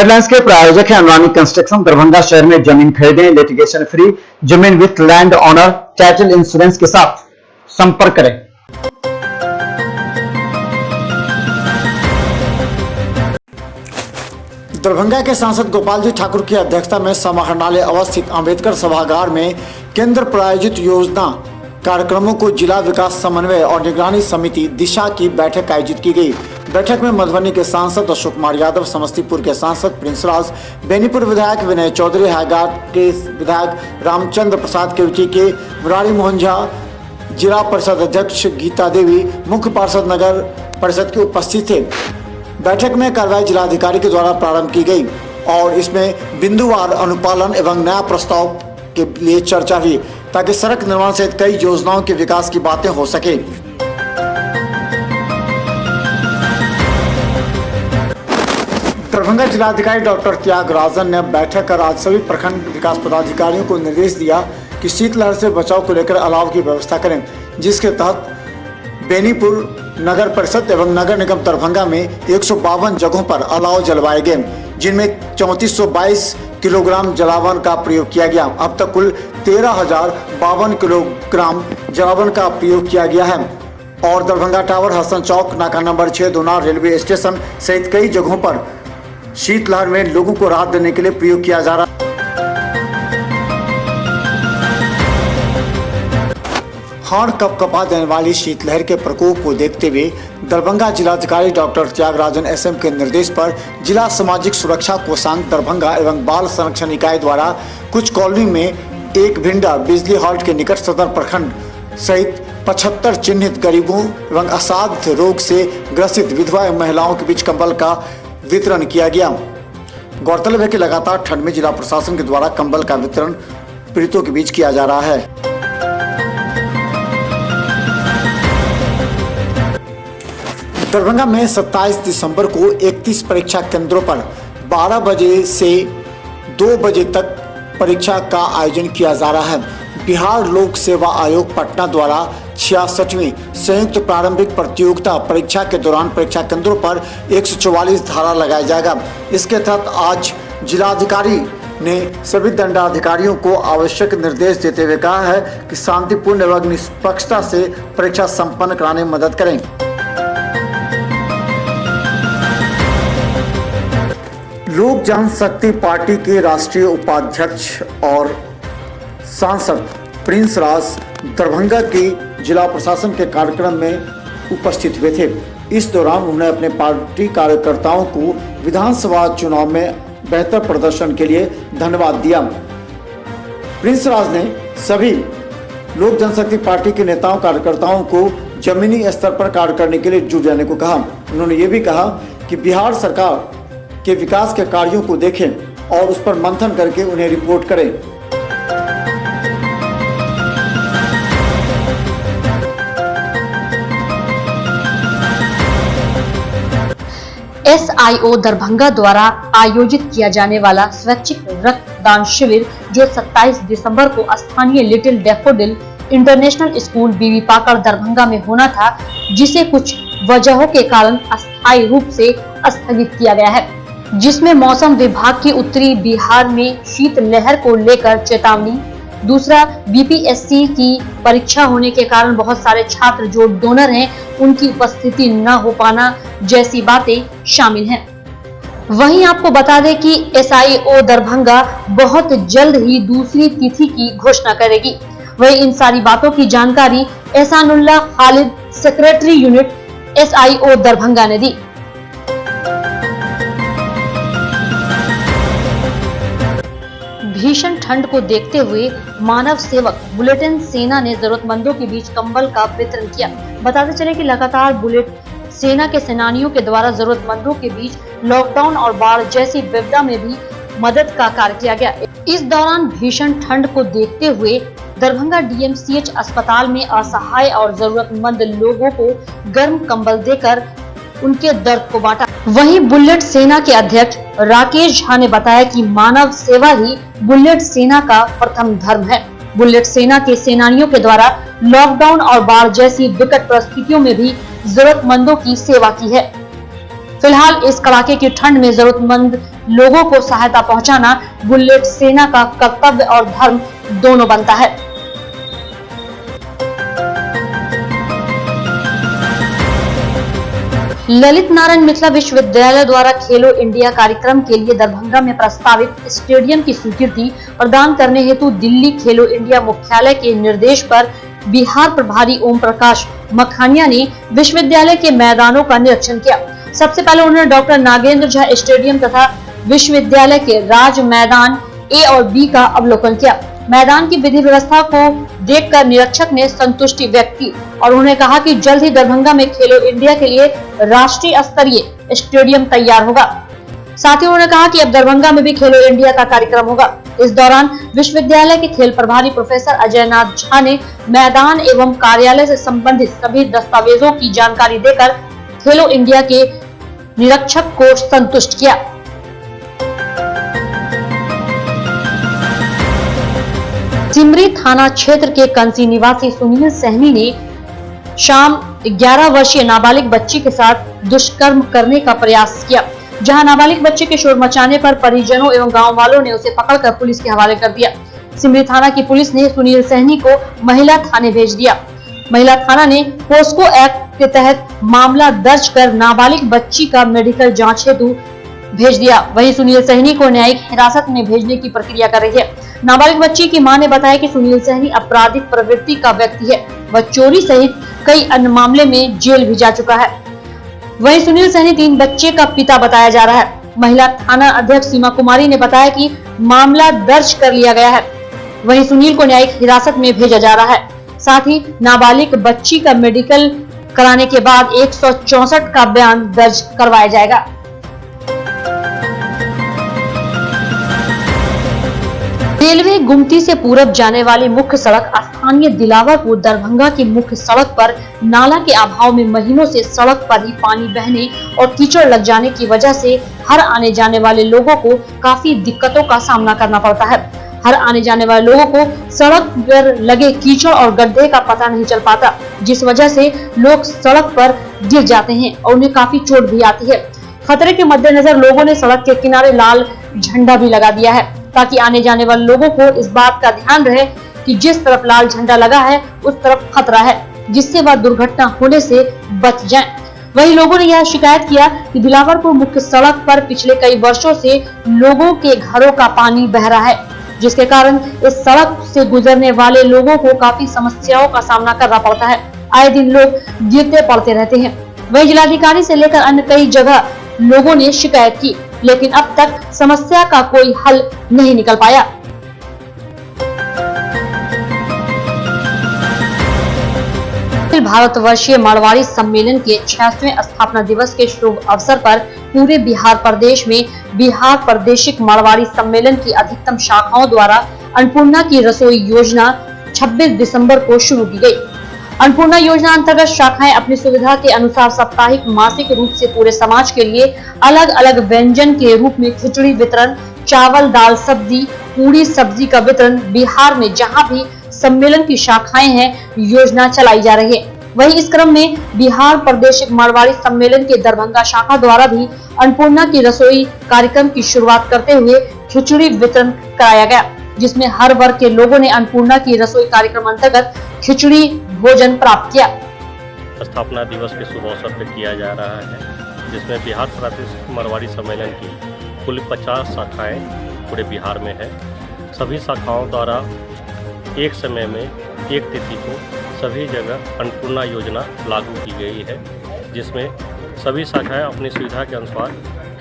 Headlines के प्रायोजक हैं अनुरानी कंस्ट्रक्शन। दरभंगा शहर में जमीन खरीदें, लिटिगेशन फ्री, जमीन with land owner title insurance के साथ संपर्क करें। दरभंगा के सांसद गोपाल जी ठाकुर की अध्यक्षता में समाहरणालय अवस्थित अंबेडकर सभागार में केंद्र प्रायोजित योजना कार्यक्रमों को जिला विकास समन्वय और निगरानी समिति दिशा की बैठक आयोजित की गई। बैठक में मधुबनी के सांसद अशोक कुमार यादव, समस्तीपुर के सांसद प्रिंस राज, बेनीपुर विधायक विनय चौधरी, हैगाट के विधायक रामचंद्र प्रसाद केवटी के, मुरारी मोहन झा, जिला परिषद अध्यक्ष गीता देवी, मुख्य पार्षद नगर परिषद के उपस्थित थे। बैठक में कार्रवाई जिलाधिकारी के द्वारा प्रारंभ की गई और इसमें बिंदुवार अनुपालन एवं नया प्रस्ताव के लिए चर्चा हुई ताकि सड़क निर्माण सहित कई योजनाओं के विकास की बातें हो सके। दरभंगा जिलाधिकारी डॉक्टर त्यागराजन ने बैठक कर आज सभी प्रखंड विकास पदाधिकारियों को निर्देश दिया कि शीतलहर से बचाव को लेकर अलाव की व्यवस्था करें, जिसके तहत बेनीपुर नगर परिषद एवं नगर निगम दरभंगा में 152 जगहों पर अलाव जलवाए गए, जिनमें 3422 किलोग्राम जलावन का प्रयोग किया गया। अब तक कुल 13,052 किलोग्राम जलावन का प्रयोग किया गया है और दरभंगा टावर, हसन चौक, नाका नंबर 6, दोनार रेलवे स्टेशन सहित कई जगहों पर शीतलहर में लोगों को राहत देने के लिए प्रयोग किया जा रहा है। हाड़ कपकपा देने वाली शीतलहर के प्रकोप को देखते हुए दरभंगा जिलाधिकारी डॉक्टर त्यागराजन एसएम के निर्देश पर जिला सामाजिक सुरक्षा कोषांग दरभंगा एवं बाल संरक्षण इकाई द्वारा कुछ कॉलोनी में एक भिंडा बिजली हॉल्ट के निकट सदर प्रखंड सहित 75 चिन्हित गरीबों एवं असाध्य रोग से ग्रसित विधवा एवं महिलाओं के बीच कंबल का वितरण किया गया। गौरतलब है कि लगातार ठंड में जिला प्रशासन के द्वारा कंबल का वितरण पीड़ितों के बीच किया जा रहा है। दरभंगा में 27 दिसंबर को 31 परीक्षा केंद्रों पर 12 बजे से 2 बजे तक परीक्षा का आयोजन किया जा रहा है। बिहार लोक सेवा आयोग पटना द्वारा 66वीं संयुक्त प्रारंभिक प्रतियोगिता परीक्षा के दौरान परीक्षा केंद्रों पर 144 धारा लगाया जाएगा। इसके तहत आज जिलाधिकारी ने सभी दंडाधिकारियों को आवश्यक निर्देश देते हुए कहा है कि शांतिपूर्ण एवं निष्पक्षता से परीक्षा संपन्न कराने में मदद करें। लोक जनशक्ति पार्टी के राष्ट्रीय उपाध्यक्ष और सांसद प्रिंस राज दरभंगा के जिला प्रशासन के कार्यक्रम में उपस्थित हुए थे। इस दौरान उन्होंने अपने पार्टी कार्यकर्ताओं को विधानसभा चुनाव में बेहतर प्रदर्शन के लिए धन्यवाद दिया। प्रिंस राज ने सभी लोक जनशक्ति पार्टी के नेताओं कार्यकर्ताओं को जमीनी स्तर पर कार्य करने के लिए जुट जाने को कहा। उन्होंने ये भी कहा कि बिहार सरकार के विकास के कार्यों को देखें और उस पर मंथन करके उन्हें रिपोर्ट करें। SIO दरभंगा द्वारा आयोजित किया जाने वाला स्वैच्छिक रक्तदान शिविर जो 27 दिसंबर को स्थानीय लिटिल डैफोडिल इंटरनेशनल स्कूल बीबी पाकड़ दरभंगा में होना था, जिसे कुछ वजहों के कारण अस्थायी रूप से स्थगित किया गया है, जिसमें मौसम विभाग की उत्तरी बिहार में शीतलहर को लेकर चेतावनी, दूसरा बीपीएससी की परीक्षा होने के कारण बहुत सारे छात्र जो डोनर हैं उनकी उपस्थिति न हो पाना जैसी बातें शामिल हैं। वहीं आपको बता दें कि SIO दरभंगा बहुत जल्द ही दूसरी तिथि की घोषणा करेगी। वहीं इन सारी बातों की जानकारी Ehsanullah Khalid, secretary unit SIO Darbhanga ने दी। भीषण ठंड को देखते हुए मानव सेवक बुलेटिन सेना ने जरूरतमंदों के बीच कंबल का वितरण किया। बताते चले कि लगातार बुलेट सेना के सेनानियों के द्वारा जरूरतमंदों के बीच लॉकडाउन और बाढ़ जैसी विपदा में भी मदद का कार्य किया गया। इस दौरान भीषण ठंड को देखते हुए दरभंगा DMCH अस्पताल में असहाय और जरूरतमंद लोगों को गर्म कंबल देकर उनके दर्द को बांटा। वहीं बुलेट सेना के अध्यक्ष राकेश झा ने बताया कि मानव सेवा ही बुलेट सेना का प्रथम धर्म है। बुलेट सेना के सेनानियों के द्वारा लॉकडाउन और बाढ़ जैसी विकट परिस्थितियों में भी जरूरतमंदों की सेवा की है। फिलहाल इस कड़ाके की ठंड में जरूरतमंद लोगों को सहायता पहुंचाना बुलेट सेना का कर्तव्य और धर्म दोनों बनता है। ललित नारायण मिथिला विश्वविद्यालय द्वारा खेलो इंडिया कार्यक्रम के लिए दरभंगा में प्रस्तावित स्टेडियम की स्वीकृति प्रदान करने हेतु दिल्ली खेलो इंडिया मुख्यालय के निर्देश पर बिहार प्रभारी ओम प्रकाश मखानिया ने विश्वविद्यालय के मैदानों का निरीक्षण किया। सबसे पहले उन्होंने डॉक्टर नागेंद्र झा स्टेडियम तथा विश्वविद्यालय के राज मैदान ए और बी का अवलोकन किया। मैदान की विधि व्यवस्था को देखकर निरीक्षक ने संतुष्टि व्यक्त की और उन्होंने कहा कि जल्द ही दरभंगा में खेलो इंडिया के लिए राष्ट्रीय स्तरीय स्टेडियम तैयार होगा। साथ ही उन्होंने कहा कि अब दरभंगा में भी खेलो इंडिया का कार्यक्रम होगा। इस दौरान विश्वविद्यालय के खेल प्रभारी प्रोफेसर अजय नाथ झा ने मैदान एवं कार्यालय से संबंधित सभी दस्तावेजों की जानकारी देकर खेलो इंडिया के निरीक्षक को संतुष्ट किया। सिमरी थाना क्षेत्र के कंसी निवासी सुनील सहनी ने शाम 11 वर्षीय नाबालिग बच्ची के साथ दुष्कर्म करने का प्रयास किया, जहां नाबालिग बच्चे के शोर मचाने पर परिजनों एवं गांव वालों ने उसे पकड़कर पुलिस के हवाले कर दिया। सिमरी थाना की पुलिस ने सुनील सहनी को महिला थाने भेज दिया। महिला थाना ने पोस्को एक्ट के तहत मामला दर्ज कर नाबालिग बच्ची का मेडिकल जांच हेतु भेज दिया। वहीं सुनील सहनी को न्यायिक हिरासत में भेजने की प्रक्रिया कर रही है। नाबालिग बच्ची की मां ने बताया कि सुनील सहनी आपराधिक प्रवृत्ति का व्यक्ति है। वह चोरी सहित कई अन्य मामले में जेल भी जा चुका है। वहीं सुनील सहनी 3 बच्चे का पिता बताया जा रहा है। महिला थाना अध्यक्ष सीमा कुमारी ने बताया कि मामला दर्ज कर लिया गया है। वहीं सुनील को न्यायिक हिरासत में भेजा जा रहा है। साथ ही नाबालिग बच्ची का मेडिकल कराने के बाद 164 का बयान दर्ज करवाया जाएगा। रेलवे गुमती से पूरब जाने वाली मुख्य सड़क स्थानीय दिलावरपुर दरभंगा की मुख्य सड़क पर नाला के अभाव में महीनों से सड़क पर ही पानी बहने और कीचड़ लग जाने की वजह से हर आने जाने वाले लोगों को काफी दिक्कतों का सामना करना पड़ता है। हर आने जाने वाले लोगों को सड़क पर लगे कीचड़ और गड्ढे का पता नहीं चल पाता, जिस वजह से लोग सड़क पर गिर जाते हैं और उन्हें काफी चोट भी आती है। खतरे के मद्देनजर लोगों ने सड़क के किनारे लाल झंडा भी लगा दिया है, ताकि आने जाने वाले लोगों को इस बात का ध्यान रहे कि जिस तरफ लाल झंडा लगा है उस तरफ खतरा है, जिससे वह दुर्घटना होने से बच जाए। वहीं लोगों ने यह शिकायत किया कि दिलावरपुर मुख्य सड़क पर पिछले कई वर्षों से लोगों के घरों का पानी बह रहा है, जिसके कारण इस सड़क से गुजरने वाले लोगों को काफी समस्याओं का सामना करना पड़ता है। आए दिन लोग गिरते पड़ते रहते हैं। वहीं जिलाधिकारी से लेकर अन्य कई जगह लोगों ने शिकायत की, लेकिन अब तक समस्या का कोई हल नहीं निकल पाया। भारतवर्षीय मारवाड़ी सम्मेलन के 66वें स्थापना दिवस के शुभ अवसर पर पूरे बिहार प्रदेश में बिहार प्रादेशिक मारवाड़ी सम्मेलन की अधिकतम शाखाओं द्वारा अन्नपूर्णा की रसोई योजना 26 दिसंबर को शुरू की गई। अन्नपूर्णा योजना अंतर्गत शाखाएं अपनी सुविधा के अनुसार साप्ताहिक मासिक रूप से पूरे समाज के लिए अलग अलग व्यंजन के रूप में खिचड़ी वितरण, चावल दाल सब्जी, पूरी सब्जी का वितरण बिहार में जहां भी सम्मेलन की शाखाएं हैं योजना चलाई जा रही है। वहीं इस क्रम में बिहार प्रादेशिक मारवाड़ी सम्मेलन के दरभंगा शाखा द्वारा भी अन्नपूर्णा की रसोई कार्यक्रम की शुरुआत करते हुए खिचड़ी वितरण कराया गया, जिसमें हर वर्ग के लोगों ने अन्नपूर्णा की रसोई कार्यक्रम अंतर्गत खिचड़ी भोजन प्राप्त किया। स्थापना दिवस के शुभ अवसर पर किया जा रहा है, जिसमें बिहार प्रादेशिक मारवाड़ी सम्मेलन की कुल 50 शाखाएं पूरे बिहार में है। सभी शाखाओं द्वारा एक समय में एक तिथि को सभी जगह अन्नपूर्णा योजना लागू की गई है, जिसमें सभी शाखाएं अपनी सुविधा के अनुसार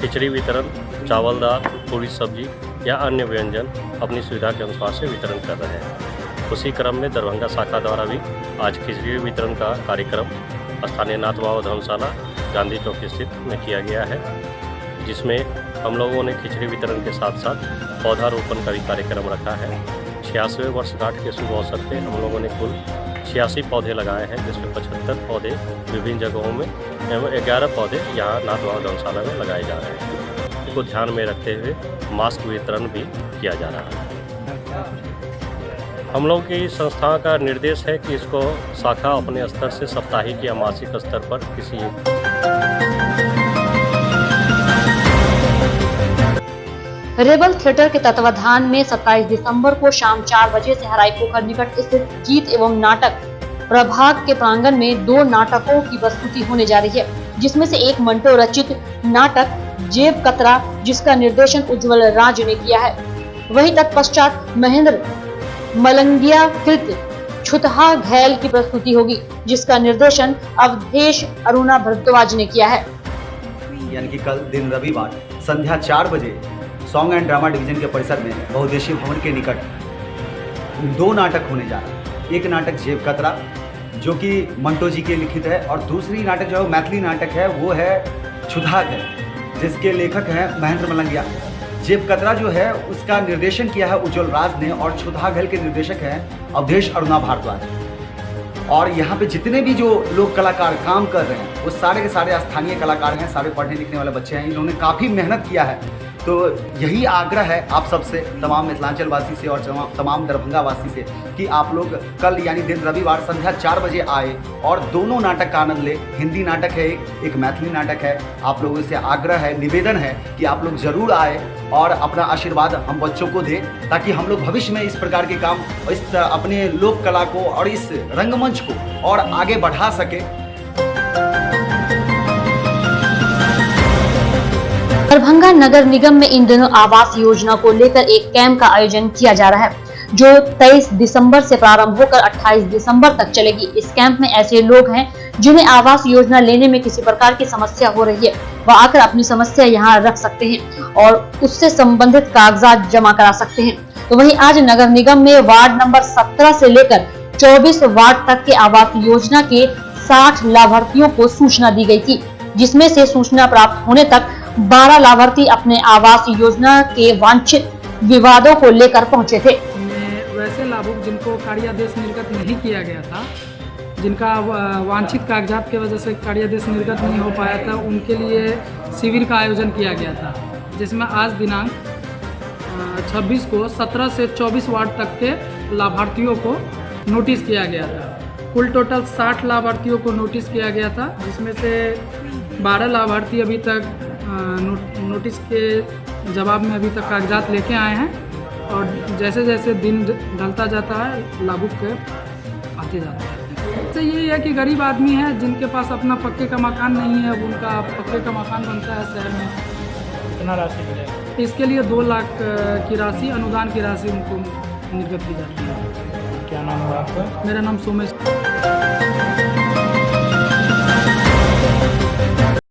खिचड़ी वितरण, चावल दाल, पूरी सब्जी या अन्य व्यंजन अपनी सुविधा के अनुसार से वितरण कर रहे हैं। उसी क्रम में दरभंगा शाखा द्वारा भी आज खिचड़ी वितरण का कार्यक्रम स्थानीय नाथ बाबा धर्मशाला गांधी चौक स्थित में किया गया है, जिसमें हम लोगों ने खिचड़ी वितरण के साथ साथ पौधारोपण का भी कार्यक्रम रखा है। 86वें वर्षगांठ के शुभ अवसर पर हम लोगों ने कुल 86 पौधे लगाए हैं, जिसमें 75 पौधे विभिन्न जगहों में एवं 11 पौधे यहाँ नाथ बाबा धर्मशाला में लगाए जा रहे हैं। इसको ध्यान में रखते हुए मास्क वितरण भी किया जा रहा है। हम लोग की संस्था का निर्देश है कि इसको शाखा अपने स्तर से साप्ताहिक या मासिक स्तर पर किसी रेबल थिएटर के तत्वाधान में 27 दिसंबर को शाम 4 बजे से हराई पोखर निकट स्थित गीत एवं नाटक प्रभाग के प्रांगण में 2 नाटकों की प्रस्तुति होने जा रही है, जिसमें से एक मंटो रचित नाटक जेब कतरा, जिसका निर्देशन उज्जवल राज ने किया है। वहीं तत्पश्चात महेंद्र मलंगिया कृत छुतहा घैल की प्रस्तुति होगी, जिसका निर्देशन अवधेश अरुणा भारद्वाज ने किया है। यानी कि कल दिन रविवार संध्या 4 बजे सॉन्ग एंड ड्रामा डिवीजन के परिसर में बहुउद्देशीय भवन के निकट 2 नाटक होने जा रहे हैं। एक नाटक जेब कतरा जो कि मंटो जी के लिखित है, और दूसरी नाटक जो है मैथिली नाटक है, वो है छुतहा घैल, जिसके लेखक हैं महेंद्र मलंगिया। जेब कतरा जो है उसका निर्देशन किया है उज्जवल राज ने, और छुतहा घैल के निर्देशक हैं अवधेश अरुणा भारद्वाज। और यहाँ पे जितने भी जो लोग कलाकार काम कर रहे हैं वो सारे के सारे स्थानीय कलाकार हैं, सारे पढ़ने लिखने वाले बच्चे हैं। इन्होंने काफ़ी मेहनत किया है। तो यही आग्रह है आप सबसे, तमाम मिथिलांचल वासी से और तमाम दरभंगा वासी से, कि आप लोग कल यानी दिन रविवार संध्या 4 बजे आए और दोनों नाटक का आनंद ले। हिंदी नाटक है, एक मैथिली नाटक है। आप लोगों से आग्रह है, निवेदन है कि आप लोग ज़रूर आए और अपना आशीर्वाद हम बच्चों को दें, ताकि हम लोग भविष्य में इस प्रकार के काम, इस अपने लोक कला को और इस रंगमंच को और आगे बढ़ा सके। दरभंगा नगर निगम में इन दिनों आवास योजना को लेकर एक कैंप का आयोजन किया जा रहा है, जो 23 दिसंबर से प्रारंभ होकर 28 दिसंबर तक चलेगी। इस कैंप में ऐसे लोग हैं जिन्हें आवास योजना लेने में किसी प्रकार की समस्या हो रही है, वह आकर अपनी समस्या यहाँ रख सकते हैं और उससे संबंधित कागजात जमा करा सकते हैं। तो वहीं आज नगर निगम में वार्ड नंबर 17 से लेकर 24 वार्ड तक के आवास योजना के 60 लाभार्थियों को सूचना दी गई थी, जिसमें से सूचना प्राप्त होने तक 12 लाभार्थी अपने आवास योजना के वांछित विवादों को लेकर पहुंचे थे। वैसे लाभुक जिनको कार्यादेश निर्गत नहीं किया गया था, जिनका वांछित कागजात की वजह से कार्यादेश निर्गत नहीं हो पाया था, उनके लिए शिविर का आयोजन किया गया था, जिसमें आज दिनांक 26 को 17 से 24 वार्ड तक के लाभार्थियों को नोटिस किया गया था। कुल टोटल 60 लाभार्थियों को नोटिस किया गया था, जिसमें से 12 लाभार्थी अभी तक नोटिस के जवाब में अभी तक कागजात लेके आए हैं, और जैसे जैसे दिन ढलता जाता है लाभुक के आते जाते हैं। इससे यही है कि गरीब आदमी है जिनके पास अपना पक्के का मकान नहीं है, उनका पक्के का मकान बनता है शहर में। कितना राशि मिलेगा? इसके लिए 2 लाख की राशि, अनुदान की राशि उनको निर्गत की जाती है। क्या नाम हुआ आपका? मेरा नाम सोमेश।